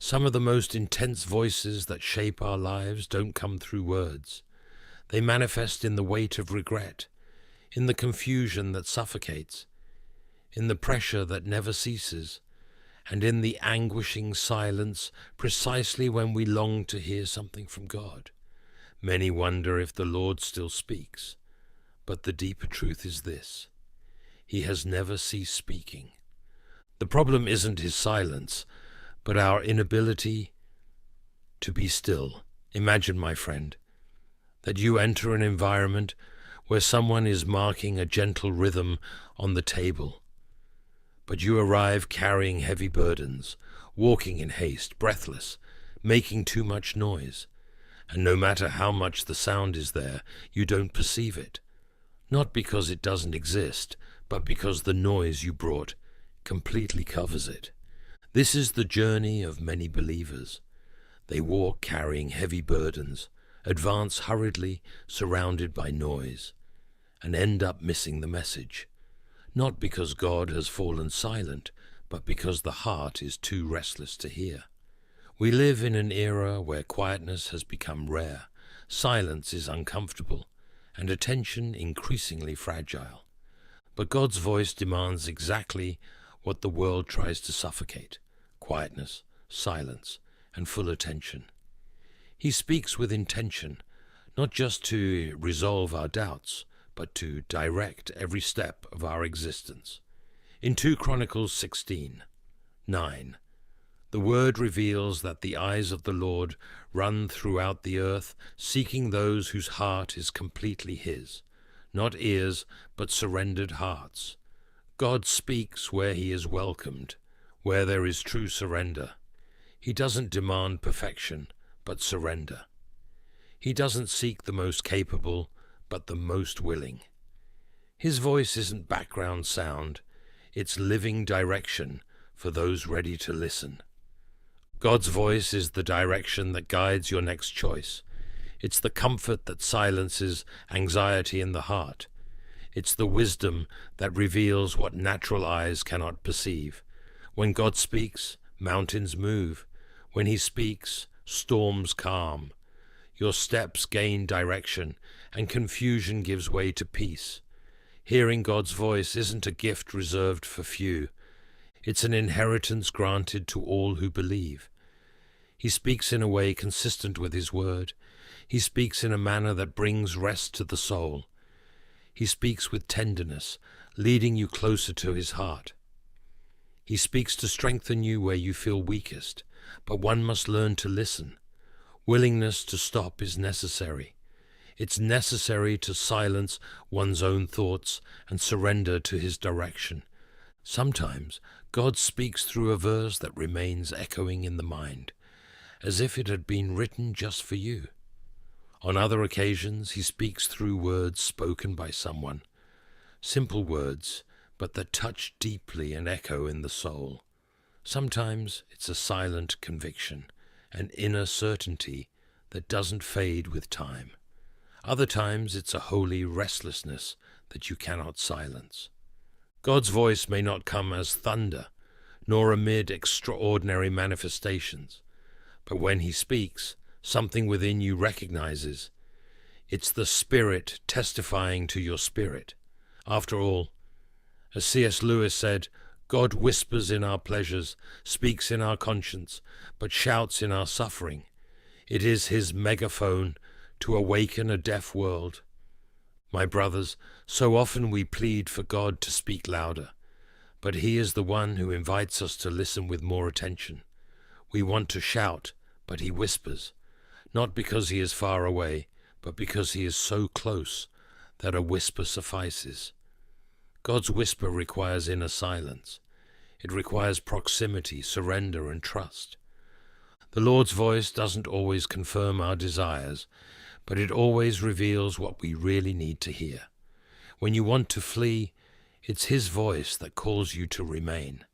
Some of the most intense voices that shape our lives don't come through words. They manifest in the weight of regret, in the confusion that suffocates, in the pressure that never ceases, and in the anguishing silence precisely when we long to hear something from God. Many wonder if the Lord still speaks, but the deeper truth is this: He has never ceased speaking. The problem isn't His silence, but our inability to be still. Imagine, my friend, that you enter an environment where someone is marking a gentle rhythm on the table, but you arrive carrying heavy burdens, walking in haste, breathless, making too much noise, and no matter how much the sound is there, you don't perceive it, not because it doesn't exist, but because the noise you brought completely covers it. This is the journey of many believers. They walk carrying heavy burdens, advance hurriedly, surrounded by noise, and end up missing the message, not because God has fallen silent, but because the heart is too restless to hear. We live in an era where quietness has become rare, silence is uncomfortable, and attention increasingly fragile. But God's voice demands exactly what the world tries to suffocate: quietness, silence, and full attention. He speaks with intention, not just to resolve our doubts, but to direct every step of our existence. In 2 Chronicles 16:9, the word reveals that the eyes of the Lord run throughout the earth, seeking those whose heart is completely His, not ears, but surrendered hearts. God speaks where He is welcomed, where there is true surrender. He doesn't demand perfection, but surrender. He doesn't seek the most capable, but the most willing. His voice isn't background sound, it's living direction for those ready to listen. God's voice is the direction that guides your next choice. It's the comfort that silences anxiety in the heart. It's the wisdom that reveals what natural eyes cannot perceive. When God speaks, mountains move. When He speaks, storms calm. Your steps gain direction, and confusion gives way to peace. Hearing God's voice isn't a gift reserved for few. It's an inheritance granted to all who believe. He speaks in a way consistent with His word. He speaks in a manner that brings rest to the soul. He speaks with tenderness, leading you closer to His heart. He speaks to strengthen you where you feel weakest, but one must learn to listen. Willingness to stop is necessary. It's necessary to silence one's own thoughts and surrender to His direction. Sometimes God speaks through a verse that remains echoing in the mind, as if it had been written just for you. On other occasions, He speaks through words spoken by someone, simple words, but that touch deeply and echo in the soul. Sometimes it's a silent conviction, an inner certainty that doesn't fade with time. Other times it's a holy restlessness that you cannot silence. God's voice may not come as thunder, nor amid extraordinary manifestations, but when He speaks, something within you recognizes. It's the Spirit testifying to your spirit. After all, as C.S. Lewis said, God whispers in our pleasures, speaks in our conscience, but shouts in our suffering. It is His megaphone to awaken a deaf world. My brothers, so often we plead for God to speak louder, but He is the one who invites us to listen with more attention. We want to shout, but He whispers, not because He is far away, but because He is so close that a whisper suffices. God's whisper requires inner silence. It requires proximity, surrender, and trust. The Lord's voice doesn't always confirm our desires, but it always reveals what we really need to hear. When you want to flee, it's His voice that calls you to remain.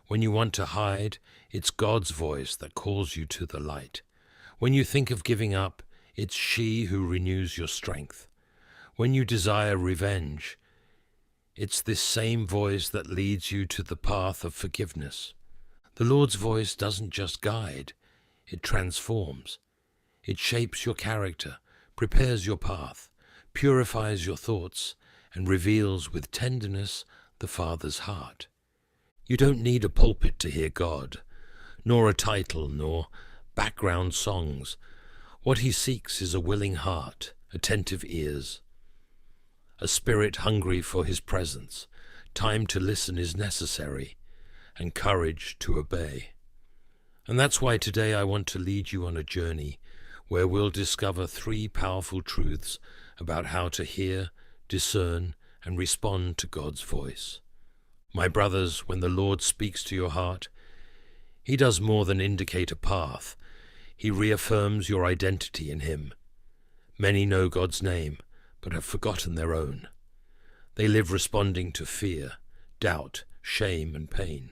When you want to hide, it's God's voice that calls you to the light. When you think of giving up, it's she who renews your strength. When you desire revenge, it's this same voice that leads you to the path of forgiveness. The Lord's voice doesn't just guide, it transforms. It shapes your character, prepares your path, purifies your thoughts, and reveals with tenderness the Father's heart. You don't need a pulpit to hear God, nor a title, nor background songs. What he seeks is a willing heart, attentive ears, a spirit hungry for his presence. Time to listen is necessary, and courage to obey. And that's why today I want to lead you on a journey where we'll discover 3 powerful truths about how to hear, discern, and respond to God's voice. My brothers, when the Lord speaks to your heart, he does more than indicate a path. He reaffirms your identity in him. Many know God's name, but have forgotten their own. They live responding to fear, doubt, shame, and pain.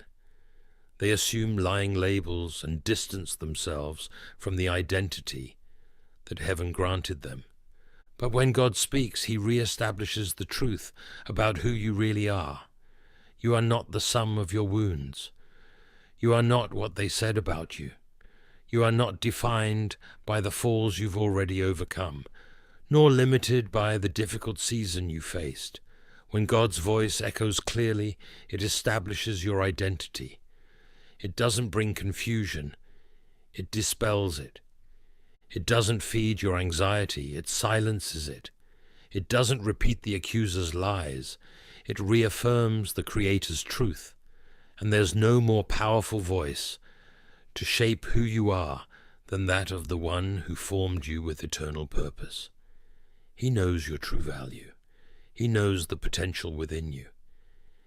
They assume lying labels and distance themselves from the identity that heaven granted them. But when God speaks, he reestablishes the truth about who you really are. You are not the sum of your wounds. You are not what they said about you. You are not defined by the falls you've already overcome, nor limited by the difficult season you faced. When God's voice echoes clearly, it establishes your identity. It doesn't bring confusion, it dispels it. It doesn't feed your anxiety, it silences it. It doesn't repeat the accuser's lies, it reaffirms the Creator's truth. And there's no more powerful voice to shape who you are than that of the one who formed you with eternal purpose. He knows your true value. He knows the potential within you.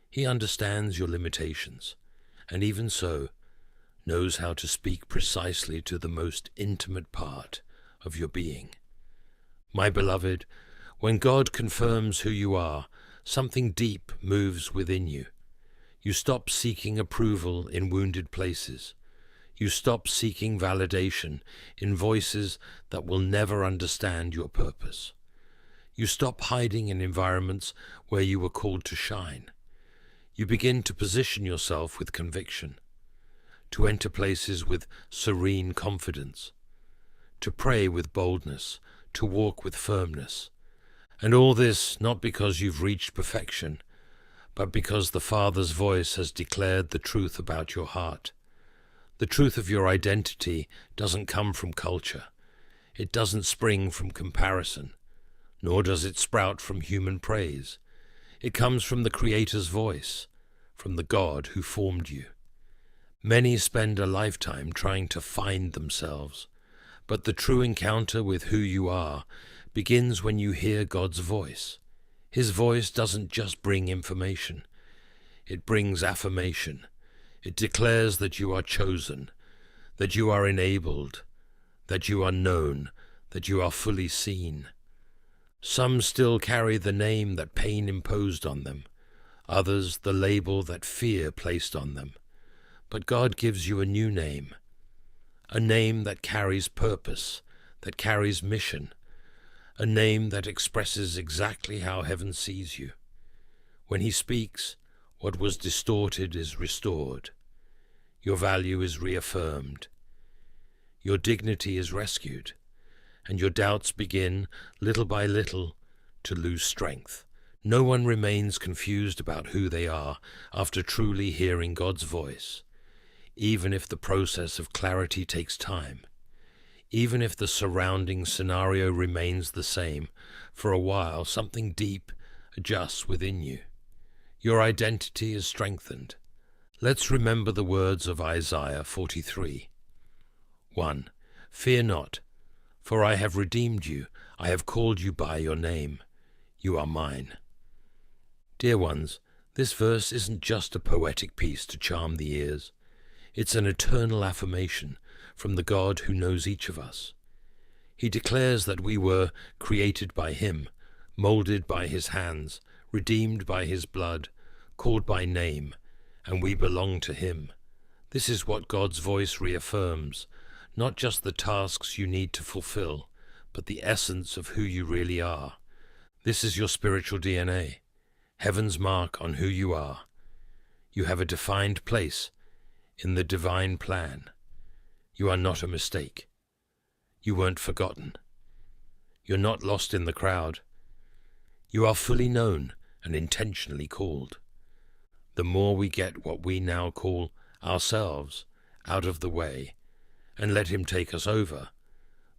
He understands your limitations, and even so, knows how to speak precisely to the most intimate part of your being. My beloved, when God confirms who you are, something deep moves within you. You stop seeking approval in wounded places. You stop seeking validation in voices that will never understand your purpose. You stop hiding in environments where you were called to shine. You begin to position yourself with conviction, to enter places with serene confidence, to pray with boldness, to walk with firmness. And all this not because you've reached perfection, but because the Father's voice has declared the truth about your heart. The truth of your identity doesn't come from culture. It doesn't spring from comparison, nor does it sprout from human praise. It comes from the Creator's voice, from the God who formed you. Many spend a lifetime trying to find themselves, but the true encounter with who you are begins when you hear God's voice. His voice doesn't just bring information, it brings affirmation. It declares that you are chosen, that you are enabled, that you are known, that you are fully seen. Some still carry the name that pain imposed on them, others the label that fear placed on them. But God gives you a new name, a name that carries purpose, that carries mission, a name that expresses exactly how heaven sees you. When he speaks, what was distorted is restored. Your value is reaffirmed. Your dignity is rescued, and your doubts begin, little by little, to lose strength. No one remains confused about who they are after truly hearing God's voice, even if the process of clarity takes time, even if the surrounding scenario remains the same. For a while, something deep adjusts within you. Your identity is strengthened. Let's remember the words of Isaiah 43. 1. Fear not, for I have redeemed you. I have called you by your name. You are mine. Dear ones, this verse isn't just a poetic piece to charm the ears. It's an eternal affirmation from the God who knows each of us. He declares that we were created by him, molded by his hands, redeemed by his blood, called by name, and we belong to him. This is what God's voice reaffirms, not just the tasks you need to fulfill, but the essence of who you really are. This is your spiritual DNA, heaven's mark on who you are. You have a defined place in the divine plan. You are not a mistake. You weren't forgotten. You're not lost in the crowd. You are fully known and intentionally called. The more we get what we now call ourselves out of the way and let him take us over,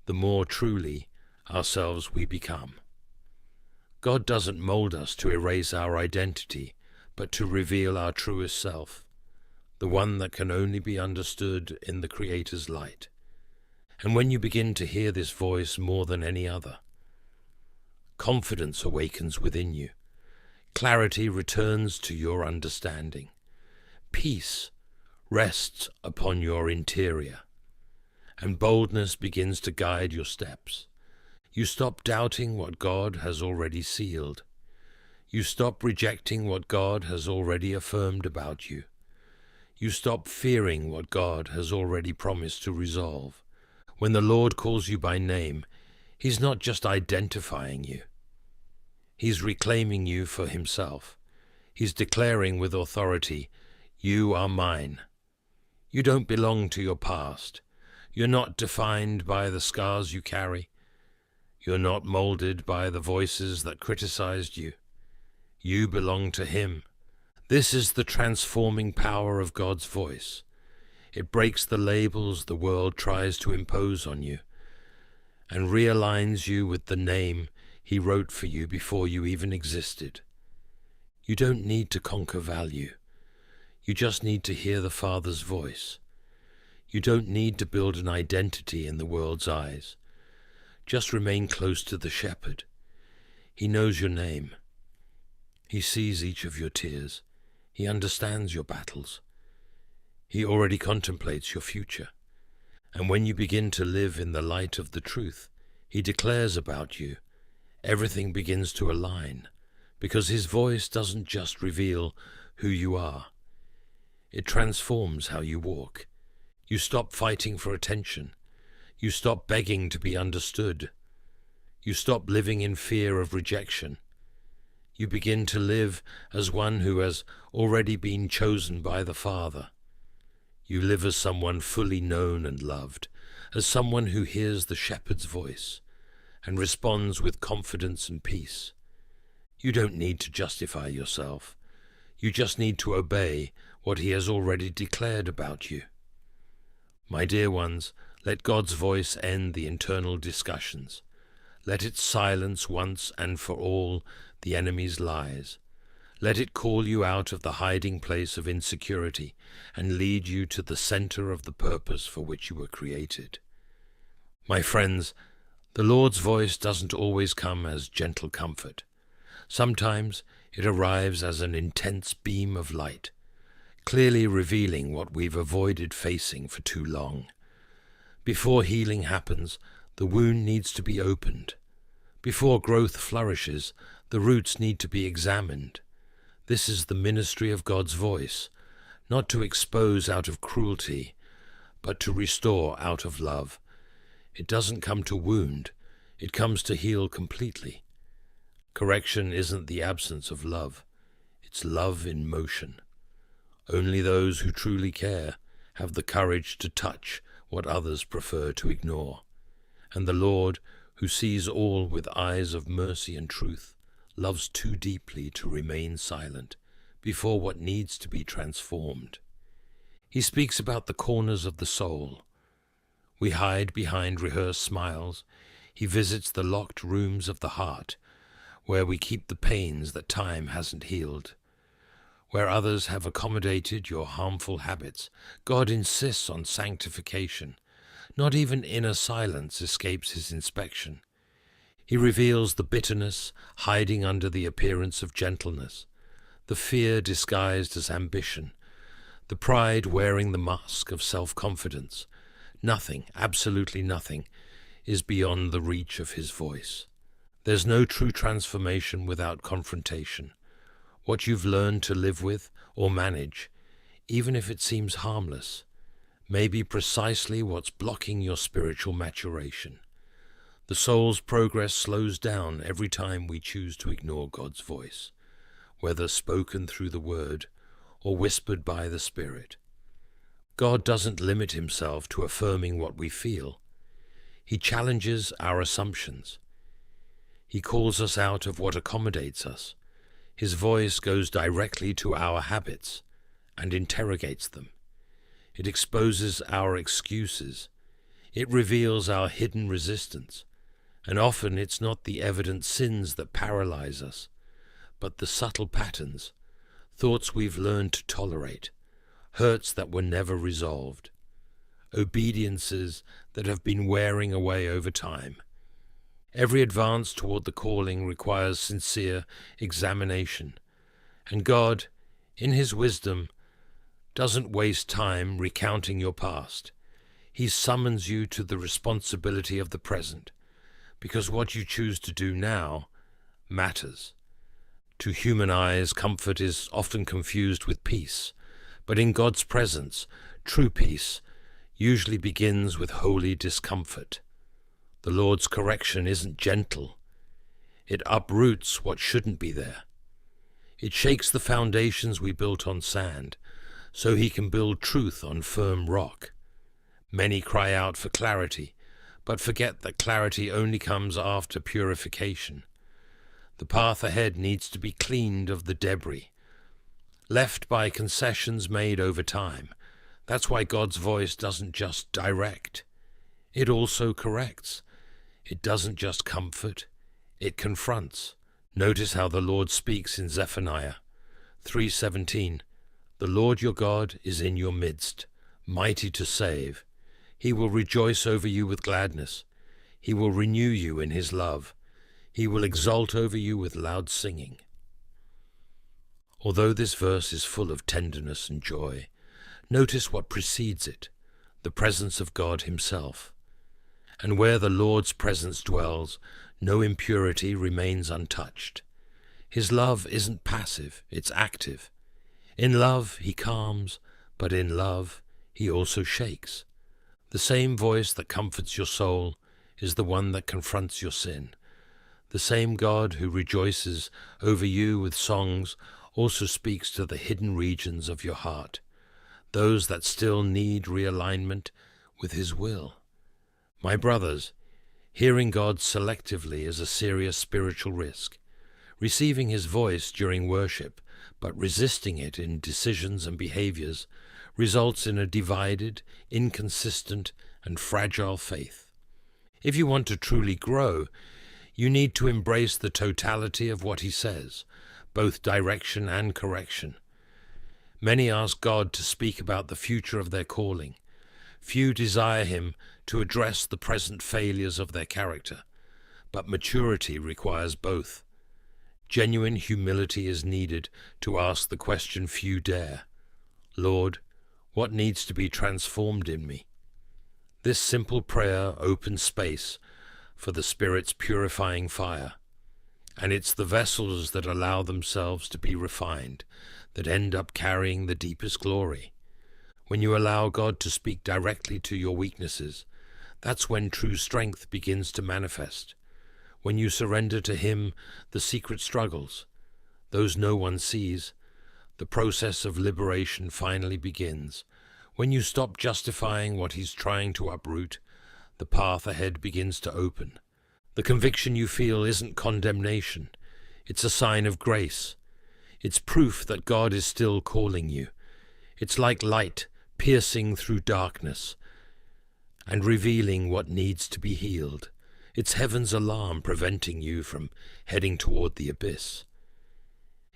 the more truly ourselves we become. God doesn't mold us to erase our identity, but to reveal our truest self, the one that can only be understood in the Creator's light. And when you begin to hear this voice more than any other, confidence awakens within you, clarity returns to your understanding, peace rests upon your interior, and boldness begins to guide your steps. You stop doubting what God has already sealed. You stop rejecting what God has already affirmed about you. You stop fearing what God has already promised to resolve. When the Lord calls you by name, He's not just identifying you. He's reclaiming you for Himself. He's declaring with authority, "You are mine." You don't belong to your past. You're not defined by the scars you carry. You're not molded by the voices that criticized you. You belong to Him. This is the transforming power of God's voice. It breaks the labels the world tries to impose on you and realigns you with the name He wrote for you before you even existed. You don't need to conquer value. You just need to hear the Father's voice. You don't need to build an identity in the world's eyes. Just remain close to the Shepherd. He knows your name. He sees each of your tears. He understands your battles. He already contemplates your future. And when you begin to live in the light of the truth He declares about you, everything begins to align, because His voice doesn't just reveal who you are. It transforms how you walk. You stop fighting for attention. You stop begging to be understood. You stop living in fear of rejection. You begin to live as one who has already been chosen by the Father. You live as someone fully known and loved, as someone who hears the Shepherd's voice and responds with confidence and peace. You don't need to justify yourself. You just need to obey what He has already declared about you. My dear ones, let God's voice end the internal discussions. Let it silence once and for all the enemy's lies. Let it call you out of the hiding place of insecurity and lead you to the center of the purpose for which you were created. My friends, the Lord's voice doesn't always come as gentle comfort. Sometimes it arrives as an intense beam of light, clearly revealing what we've avoided facing for too long. Before healing happens, the wound needs to be opened. Before growth flourishes, the roots need to be examined. This is the ministry of God's voice, not to expose out of cruelty, but to restore out of love. It doesn't come to wound, it comes to heal completely. Correction isn't the absence of love, it's love in motion. Only those who truly care have the courage to touch what others prefer to ignore. And the Lord, who sees all with eyes of mercy and truth, loves too deeply to remain silent before what needs to be transformed. He speaks about the corners of the soul. We hide behind rehearsed smiles. He visits the locked rooms of the heart, where we keep the pains that time hasn't healed. Where others have accommodated your harmful habits, God insists on sanctification. Not even inner silence escapes His inspection. He reveals the bitterness hiding under the appearance of gentleness, the fear disguised as ambition, the pride wearing the mask of self-confidence. Nothing, absolutely nothing, is beyond the reach of His voice. There's no true transformation without confrontation. What you've learned to live with or manage, even if it seems harmless, may be precisely what's blocking your spiritual maturation. The soul's progress slows down every time we choose to ignore God's voice, whether spoken through the Word or whispered by the Spirit. God doesn't limit himself to affirming what we feel. He challenges our assumptions. He calls us out of what accommodates us. His voice goes directly to our habits and interrogates them. It exposes our excuses. It reveals our hidden resistance. And often it's not the evident sins that paralyze us, but the subtle patterns, thoughts we've learned to tolerate, hurts that were never resolved, obediences that have been wearing away over time. Every advance toward the calling requires sincere examination, and God, in his wisdom, doesn't waste time recounting your past. He summons you to the responsibility of the present, because what you choose to do now matters. To human eyes, comfort is often confused with peace, but in God's presence, true peace usually begins with holy discomfort. The Lord's correction isn't gentle. It uproots what shouldn't be there. It shakes the foundations we built on sand, so he can build truth on firm rock. Many cry out for clarity, but forget that clarity only comes after purification. The path ahead needs to be cleaned of the debris, left by concessions made over time. That's why God's voice doesn't just direct. It also corrects. It doesn't just comfort. It confronts. Notice how the Lord speaks in Zephaniah 3:17. The Lord your God is in your midst, mighty to save. He will rejoice over you with gladness. He will renew you in his love. He will exult over you with loud singing. Although this verse is full of tenderness and joy, notice what precedes it, the presence of God himself. And where the Lord's presence dwells, no impurity remains untouched. His love isn't passive, it's active. In love he calms, but in love he also shakes. The same voice that comforts your soul is the one that confronts your sin. The same God who rejoices over you with songs also speaks to the hidden regions of your heart, those that still need realignment with his will. My brothers, hearing God selectively is a serious spiritual risk. Receiving his voice during worship, but resisting it in decisions and behaviors, results in a divided, inconsistent, and fragile faith. If you want to truly grow, you need to embrace the totality of what he says, both direction and correction. Many ask God to speak about the future of their calling. Few desire him to address the present failures of their character, but maturity requires both. Genuine humility is needed to ask the question few dare. Lord, what needs to be transformed in me? This simple prayer opens space for the Spirit's purifying fire, and it's the vessels that allow themselves to be refined that end up carrying the deepest glory. When you allow God to speak directly to your weaknesses, that's when true strength begins to manifest. When you surrender to him the secret struggles, those no one sees, the process of liberation finally begins. When you stop justifying what he's trying to uproot, the path ahead begins to open. The conviction you feel isn't condemnation. It's a sign of grace. It's proof that God is still calling you. It's like light piercing through darkness and revealing what needs to be healed. It's heaven's alarm preventing you from heading toward the abyss.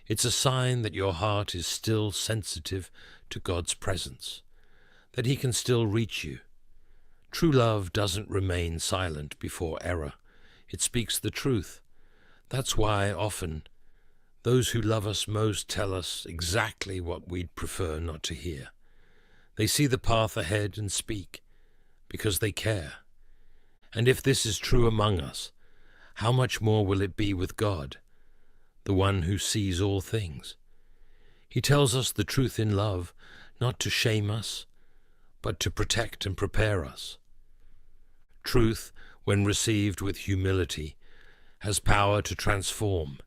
It's a sign that your heart is still sensitive to God's presence, that he can still reach you. True love doesn't remain silent before error. It speaks the truth. That's why often those who love us most tell us exactly what we'd prefer not to hear. They see the path ahead and speak because they care. And if this is true among us, how much more will it be with God, the one who sees all things? He tells us the truth in love, not to shame us, but to protect and prepare us. Truth, when received with humility, has power to transform.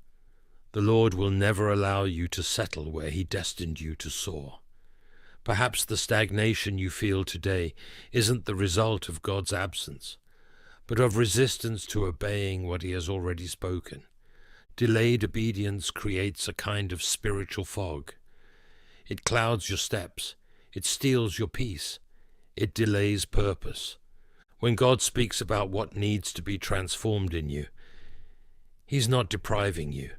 The Lord will never allow you to settle where he destined you to soar. Perhaps the stagnation you feel today isn't the result of God's absence, but of resistance to obeying what he has already spoken. Delayed obedience creates a kind of spiritual fog. It clouds your steps. It steals your peace. It delays purpose. When God speaks about what needs to be transformed in you, he's not depriving you.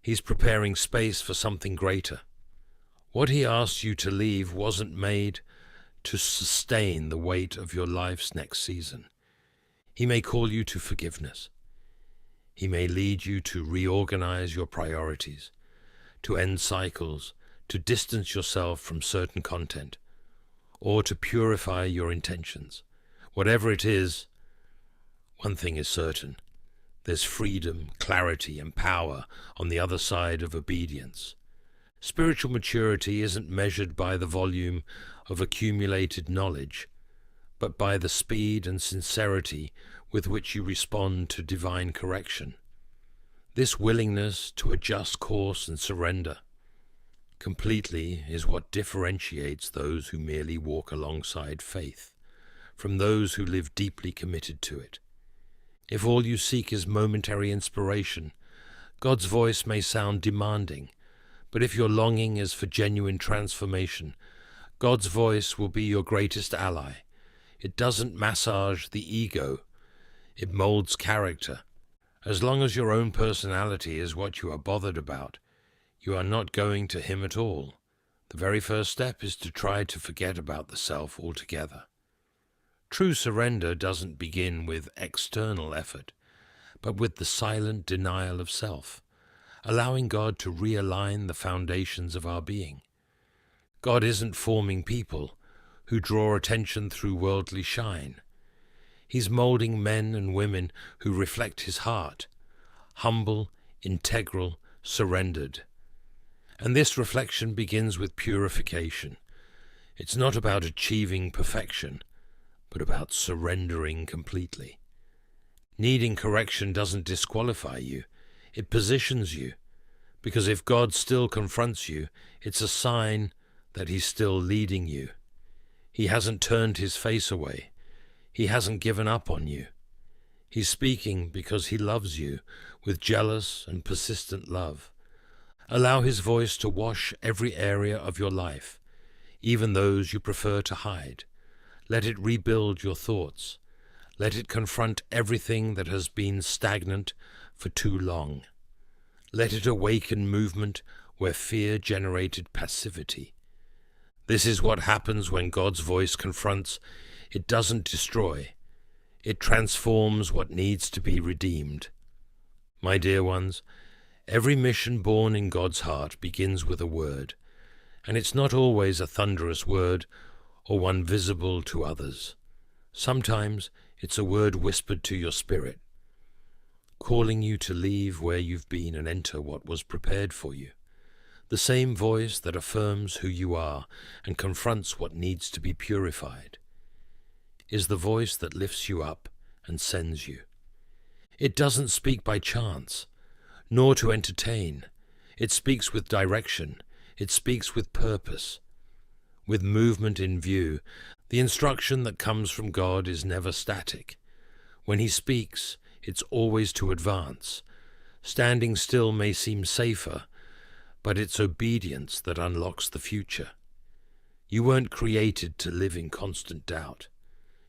He's preparing space for something greater. What he asks you to leave wasn't made to sustain the weight of your life's next season. He may call you to forgiveness. He may lead you to reorganize your priorities, to end cycles, to distance yourself from certain content, or to purify your intentions. Whatever it is, one thing is certain. There's freedom, clarity, and power on the other side of obedience. Spiritual maturity isn't measured by the volume of accumulated knowledge, but by the speed and sincerity with which you respond to divine correction. This willingness to adjust course and surrender completely is what differentiates those who merely walk alongside faith from those who live deeply committed to it. If all you seek is momentary inspiration, God's voice may sound demanding, but if your longing is for genuine transformation, God's voice will be your greatest ally. It doesn't massage the ego, it molds character. As long as your own personality is what you are bothered about, you are not going to him at all. The very first step is to try to forget about the self altogether. True surrender doesn't begin with external effort, but with the silent denial of self, allowing God to realign the foundations of our being. God isn't forming people who draw attention through worldly shine. He's molding men and women who reflect his heart, humble, integral, surrendered. And this reflection begins with purification. It's not about achieving perfection, but about surrendering completely. Needing correction doesn't disqualify you, it positions you, because if God still confronts you, it's a sign that he's still leading you. He hasn't turned his face away. He hasn't given up on you. He's speaking because he loves you with jealous and persistent love. Allow his voice to wash every area of your life, even those you prefer to hide. Let it rebuild your thoughts. Let it confront everything that has been stagnant for too long. Let it awaken movement where fear generated passivity. This is what happens when God's voice confronts. It doesn't destroy. It transforms what needs to be redeemed. My dear ones, every mission born in God's heart begins with a word, and it's not always a thunderous word or one visible to others. Sometimes it's a word whispered to your spirit, calling you to leave where you've been and enter what was prepared for you. The same voice that affirms who you are and confronts what needs to be purified is the voice that lifts you up and sends you. It doesn't speak by chance, nor to entertain. It speaks with direction. It speaks with purpose, with movement in view. The instruction that comes from God is never static. When he speaks, it's always to advance. Standing still may seem safer, but it's obedience that unlocks the future. You weren't created to live in constant doubt.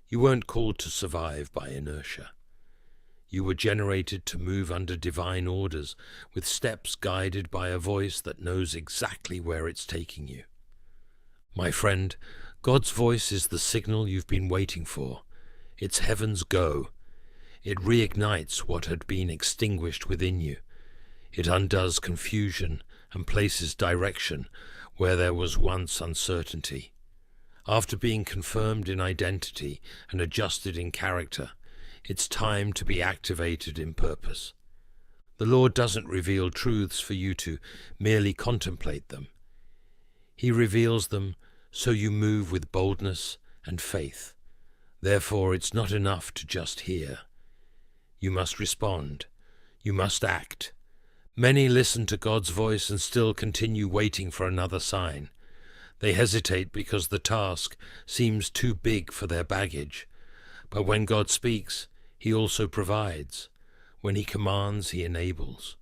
You weren't called to survive by inertia. You were generated to move under divine orders, with steps guided by a voice that knows exactly where it's taking you. My friend, God's voice is the signal you've been waiting for. It's heaven's go. It reignites what had been extinguished within you. It undoes confusion and places direction where there was once uncertainty. After being confirmed in identity and adjusted in character, it's time to be activated in purpose. The Lord doesn't reveal truths for you to merely contemplate them. He reveals them so you move with boldness and faith. Therefore, it's not enough to just hear. You must respond. You must act. Many listen to God's voice and still continue waiting for another sign. They hesitate because the task seems too big for their baggage. But when God speaks, He also provides. When He commands, He enables.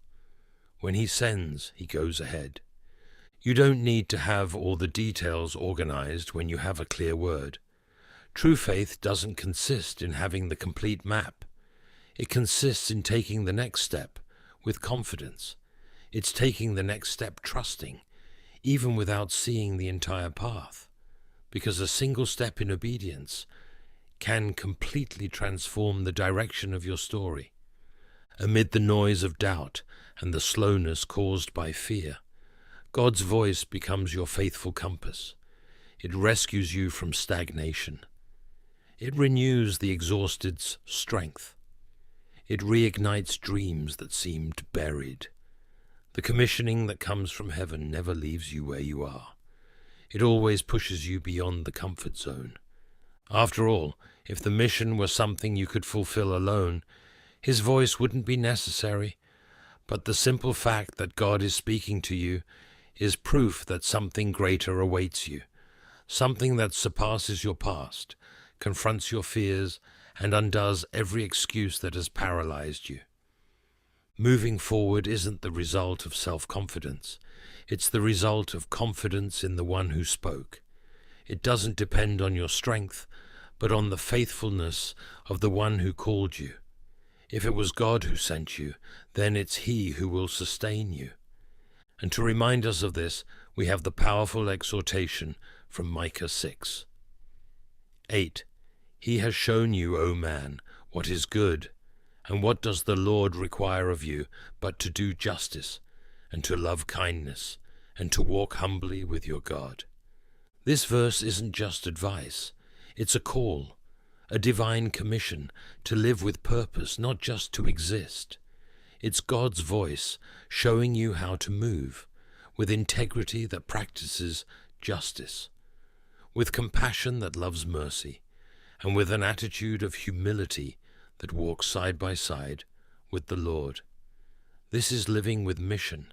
When He sends, He goes ahead. You don't need to have all the details organized when you have a clear word. True faith doesn't consist in having the complete map. It consists in taking the next step with confidence. It's taking the next step trusting, even without seeing the entire path, because a single step in obedience can completely transform the direction of your story. Amid the noise of doubt and the slowness caused by fear, God's voice becomes your faithful compass. It rescues you from stagnation. It renews the exhausted's strength. It reignites dreams that seemed buried. The commissioning that comes from heaven never leaves you where you are. It always pushes you beyond the comfort zone. After all, if the mission were something you could fulfill alone, His voice wouldn't be necessary. But the simple fact that God is speaking to you is proof that something greater awaits you, something that surpasses your past, confronts your fears, and undoes every excuse that has paralyzed you. Moving forward isn't the result of self-confidence. It's the result of confidence in the one who spoke. It doesn't depend on your strength, but on the faithfulness of the one who called you. If it was God who sent you, then it's He who will sustain you. And to remind us of this, we have the powerful exhortation from Micah 6. 8. He has shown you, O man, what is good, and what does the Lord require of you but to do justice, and to love kindness, and to walk humbly with your God. This verse isn't just advice, it's a call, a divine commission to live with purpose, not just to exist. It's God's voice showing you how to move, with integrity that practices justice, with compassion that loves mercy, and with an attitude of humility that walks side by side with the Lord. This is living with mission.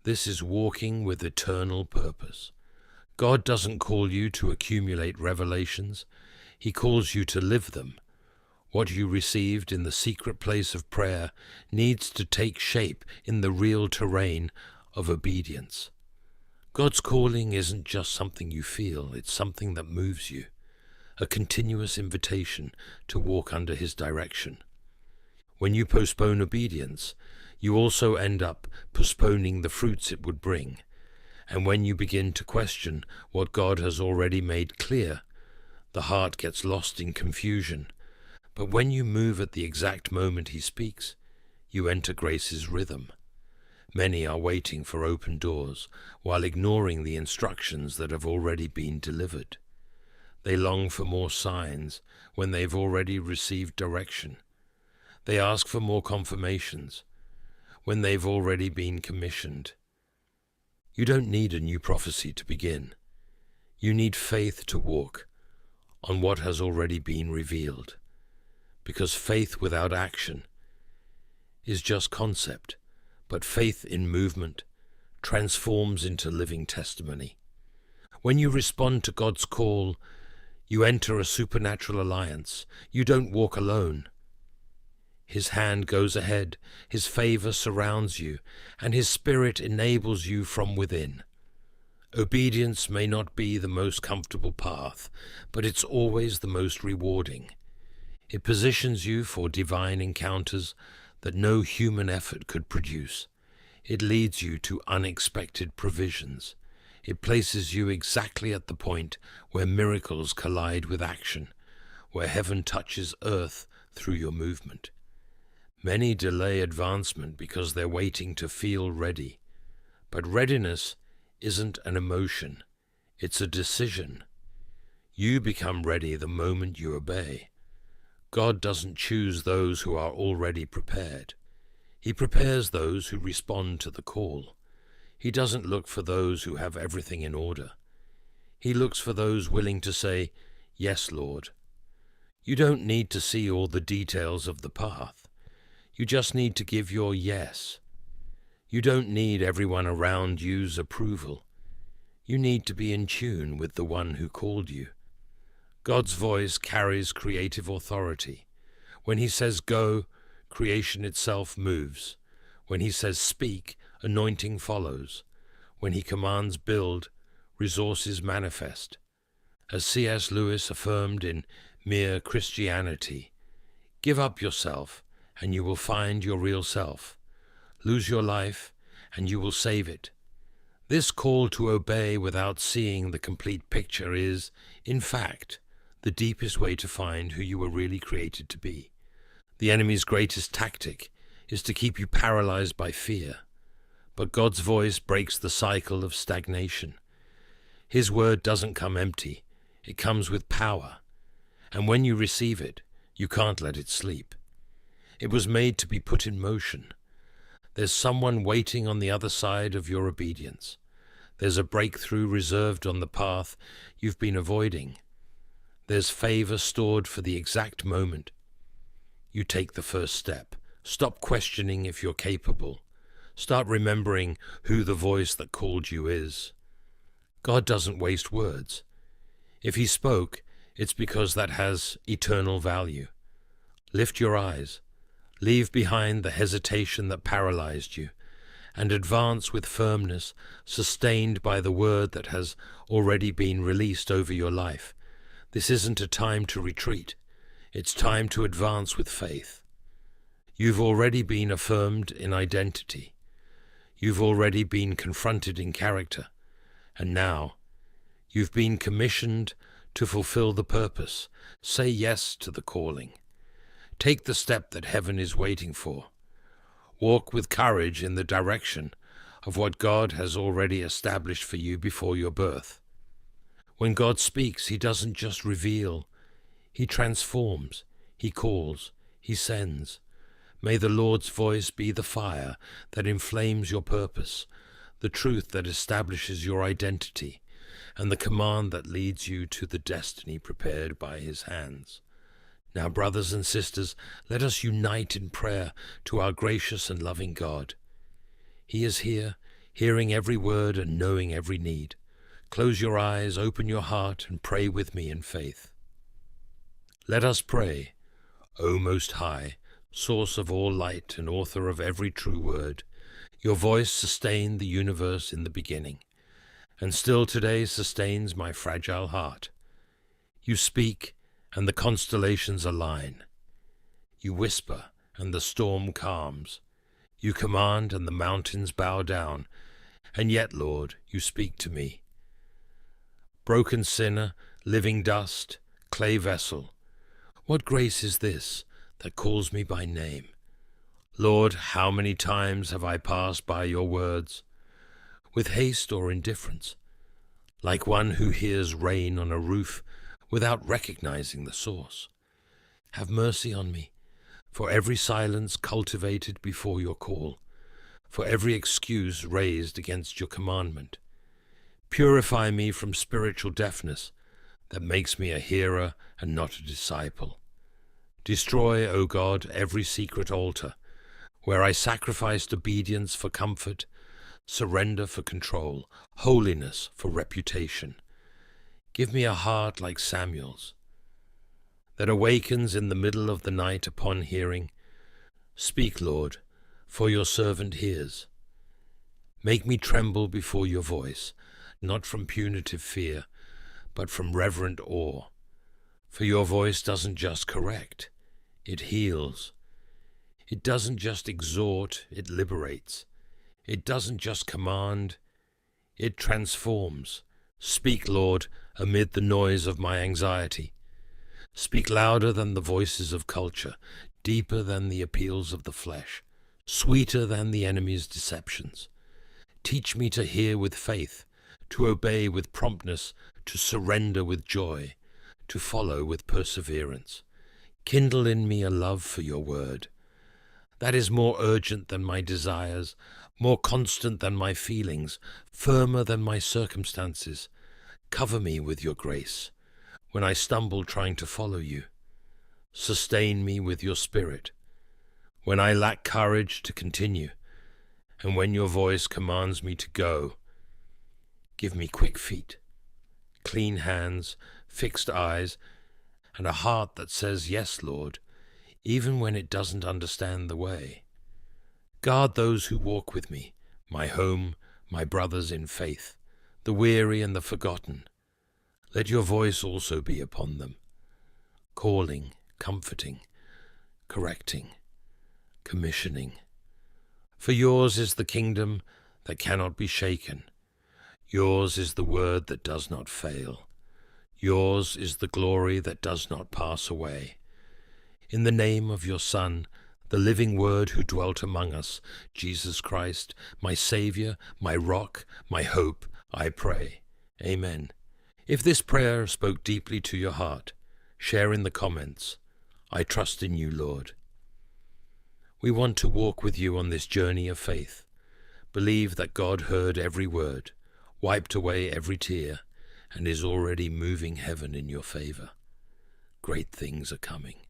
This is walking with eternal purpose. God doesn't call you to accumulate revelations. He calls you to live them. What you received in the secret place of prayer needs to take shape in the real terrain of obedience. God's calling isn't just something you feel, it's something that moves you, a continuous invitation to walk under His direction. When you postpone obedience, you also end up postponing the fruits it would bring. And when you begin to question what God has already made clear, the heart gets lost in confusion. But when you move at the exact moment He speaks, you enter grace's rhythm. Many are waiting for open doors while ignoring the instructions that have already been delivered. They long for more signs when they've already received direction. They ask for more confirmations when they've already been commissioned. You don't need a new prophecy to begin. You need faith to walk on what has already been revealed. Because faith without action is just concept, but faith in movement transforms into living testimony. When you respond to God's call, you enter a supernatural alliance. You don't walk alone. His hand goes ahead, His favor surrounds you, and His Spirit enables you from within. Obedience may not be the most comfortable path, but it's always the most rewarding. It positions you for divine encounters that no human effort could produce. It leads you to unexpected provisions. It places you exactly at the point where miracles collide with action, where heaven touches earth through your movement. Many delay advancement because they're waiting to feel ready. But readiness isn't an emotion, it's a decision. You become ready the moment you obey. God doesn't choose those who are already prepared. He prepares those who respond to the call. He doesn't look for those who have everything in order. He looks for those willing to say, "Yes, Lord." You don't need to see all the details of the path. You just need to give your yes. You don't need everyone around you's approval. You need to be in tune with the one who called you. God's voice carries creative authority. When he says go, creation itself moves. When he says speak, anointing follows. When he commands build, resources manifest. As C.S. Lewis affirmed in Mere Christianity, give up yourself and you will find your real self. Lose your life and you will save it. This call to obey without seeing the complete picture is, in fact, the deepest way to find who you were really created to be. The enemy's greatest tactic is to keep you paralyzed by fear. But God's voice breaks the cycle of stagnation. His word doesn't come empty. It comes with power. And when you receive it, you can't let it sleep. It was made to be put in motion. There's someone waiting on the other side of your obedience. There's a breakthrough reserved on the path you've been avoiding. There's favor stored for the exact moment. You take the first step. Stop questioning if you're capable. Start remembering who the voice that called you is. God doesn't waste words. If he spoke, it's because that has eternal value. Lift your eyes. Leave behind the hesitation that paralyzed you, and advance with firmness, sustained by the word that has already been released over your life. This isn't a time to retreat. It's time to advance with faith. You've already been affirmed in identity. You've already been confronted in character. And now, you've been commissioned to fulfill the purpose. Say yes to the calling. Take the step that heaven is waiting for. Walk with courage in the direction of what God has already established for you before your birth. When God speaks, he doesn't just reveal. He transforms. He calls. He sends. May the Lord's voice be the fire that inflames your purpose, the truth that establishes your identity, and the command that leads you to the destiny prepared by his hands. Now, brothers and sisters, let us unite in prayer to our gracious and loving God. He is here, hearing every word and knowing every need. Close your eyes, open your heart, and pray with me in faith. Let us pray. O Most High, source of all light and author of every true word, your voice sustained the universe in the beginning, and still today sustains my fragile heart. You speak, and the constellations align. You whisper, and the storm calms. You command, and the mountains bow down. And yet, Lord, you speak to me. Broken sinner, living dust, clay vessel, what grace is this that calls me by name? Lord, how many times have I passed by your words, with haste or indifference, like one who hears rain on a roof without recognizing the source. Have mercy on me, for every silence cultivated before your call, for every excuse raised against your commandment. Purify me from spiritual deafness that makes me a hearer and not a disciple. Destroy, O God, every secret altar, where I sacrificed obedience for comfort, surrender for control, holiness for reputation. Give me a heart like Samuel's, that awakens in the middle of the night upon hearing, Speak, Lord, for your servant hears. Make me tremble before your voice, not from punitive fear, but from reverent awe. For your voice doesn't just correct, it heals. It doesn't just exhort, it liberates. It doesn't just command, it transforms. Speak, Lord, amid the noise of my anxiety. Speak louder than the voices of culture, deeper than the appeals of the flesh, sweeter than the enemy's deceptions. Teach me to hear with faith, to obey with promptness, to surrender with joy, to follow with perseverance. Kindle in me a love for your word. That is more urgent than my desires, more constant than my feelings, firmer than my circumstances. Cover me with your grace when I stumble trying to follow you. Sustain me with your spirit when I lack courage to continue, and when your voice commands me to go. Give me quick feet, clean hands, fixed eyes, and a heart that says, "Yes, Lord," even when it doesn't understand the way. Guard those who walk with me, my home, my brothers in faith, the weary and the forgotten. Let your voice also be upon them, calling, comforting, correcting, commissioning. For yours is the kingdom that cannot be shaken. Yours is the word that does not fail. Yours is the glory that does not pass away. In the name of your Son, the living Word who dwelt among us, Jesus Christ, my Saviour, my rock, my hope, I pray. Amen. If this prayer spoke deeply to your heart, share in the comments. I trust in you, Lord. We want to walk with you on this journey of faith. Believe that God heard every word, wiped away every tear, and is already moving heaven in your favor. Great things are coming.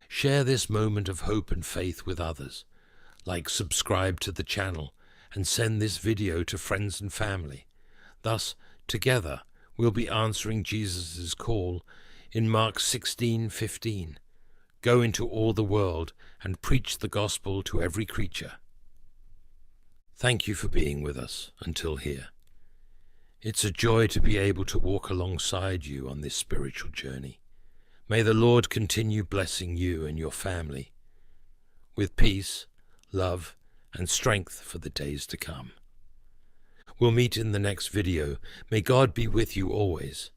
Share this moment of hope and faith with others. Subscribe to the channel, and send this video to friends and family. Thus, together, we'll be answering Jesus' call in Mark 16:15. Go into all the world and preach the gospel to every creature. Thank you for being with us until here. It's a joy to be able to walk alongside you on this spiritual journey. May the Lord continue blessing you and your family with peace, love, and strength for the days to come. We'll meet in the next video. May God be with you always.